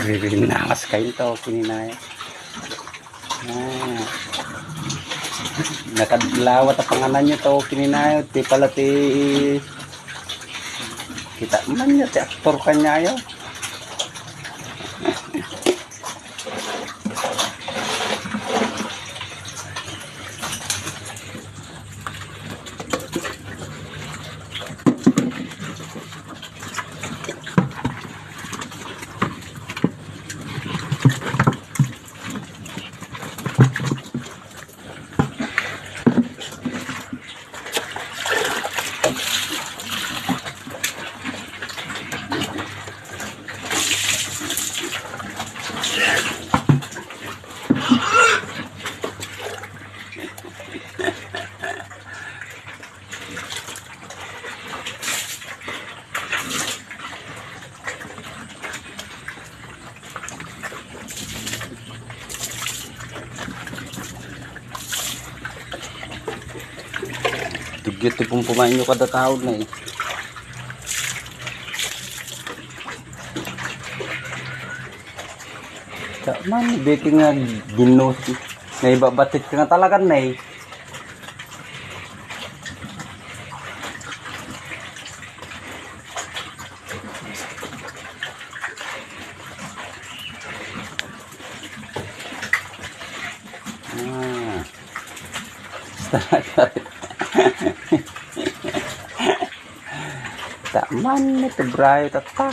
Rinakas kayo to, kininaya. Nakadlawat ang panganan nyo to, kininaya. Ti pala ti... Kita man nyo, ti aktor kanya yun. Dugyot pong pumain nyo kada taon na eh. Man, baking nga ginos. Naibabatit ka nga talaga na eh. Taman ito brayo tata.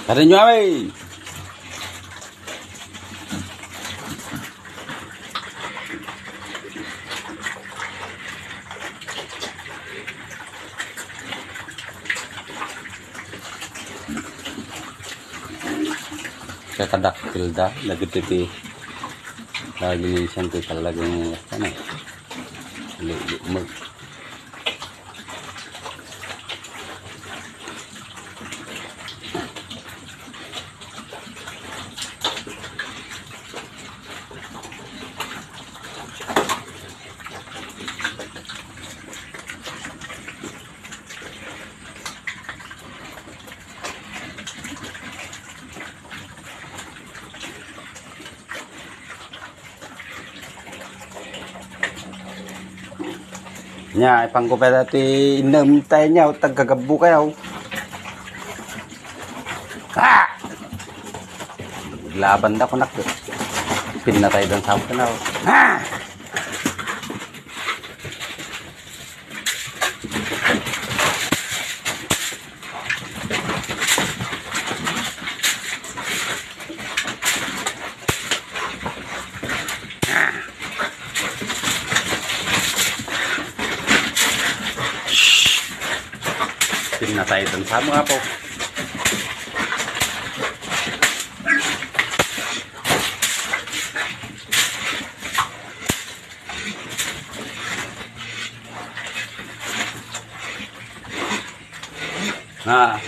Ada nyo ay. Kaya kadaktil dah lagi titi lagi santai talagang ano mag nya ipang ko pa dati inom tayo niya tagagabu kayo laban na ko nak pinatay doon sa akin na pinatay doon sa mga po.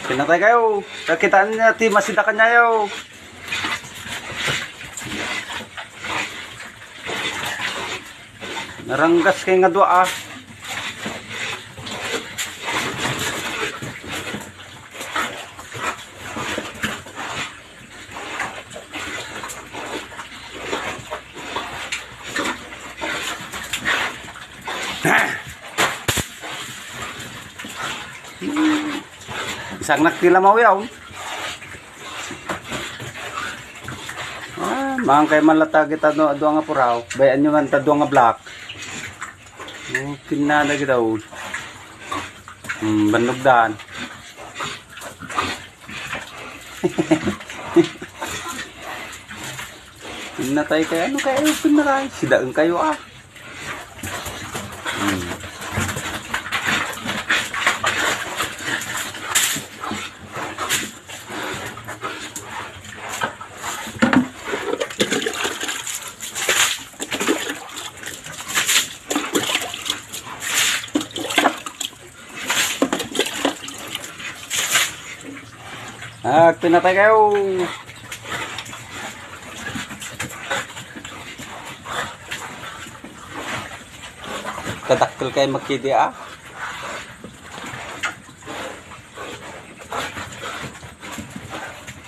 Pinatay kayo. Kakitaan niya ti masidakan niya yo. Naranggas kayo nga doa. Isang nakila mawiyaw. Mga kay malatag kita no ado nga puraw. Bayan nyo man tado nga black. Pinalagi daw. Bandugdan. Pinatay kayo. Ano kayo pinatay? Sidaan kayo ah. Pinatay kayo. kadakkel kay makidi ah.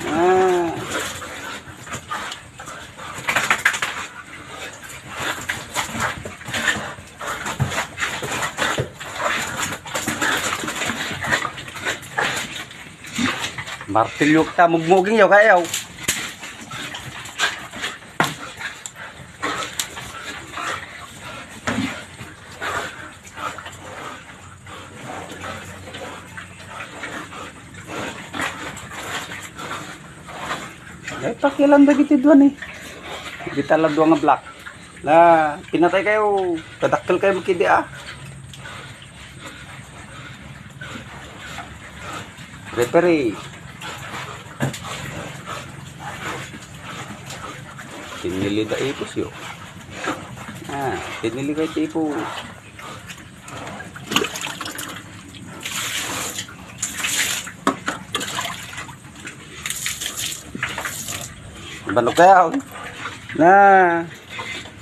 Ah. Martilyo ka mugmuging yaw kayaw. Ay, pakilan ba gitu doon eh. Di talab doon nga black. Na, pinatay kayo. Kadakkel kayo makidi ah. Referee. Pinili da ipos yun. Ah, pinili kayo ipos. Banok kayo. Na,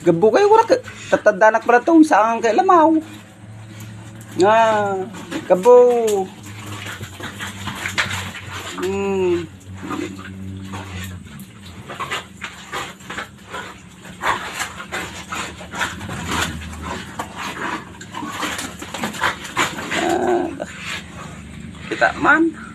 gabo kayo ko tatadanak pala ito. Saan kay lamaw. Nga, gabo. Kita man.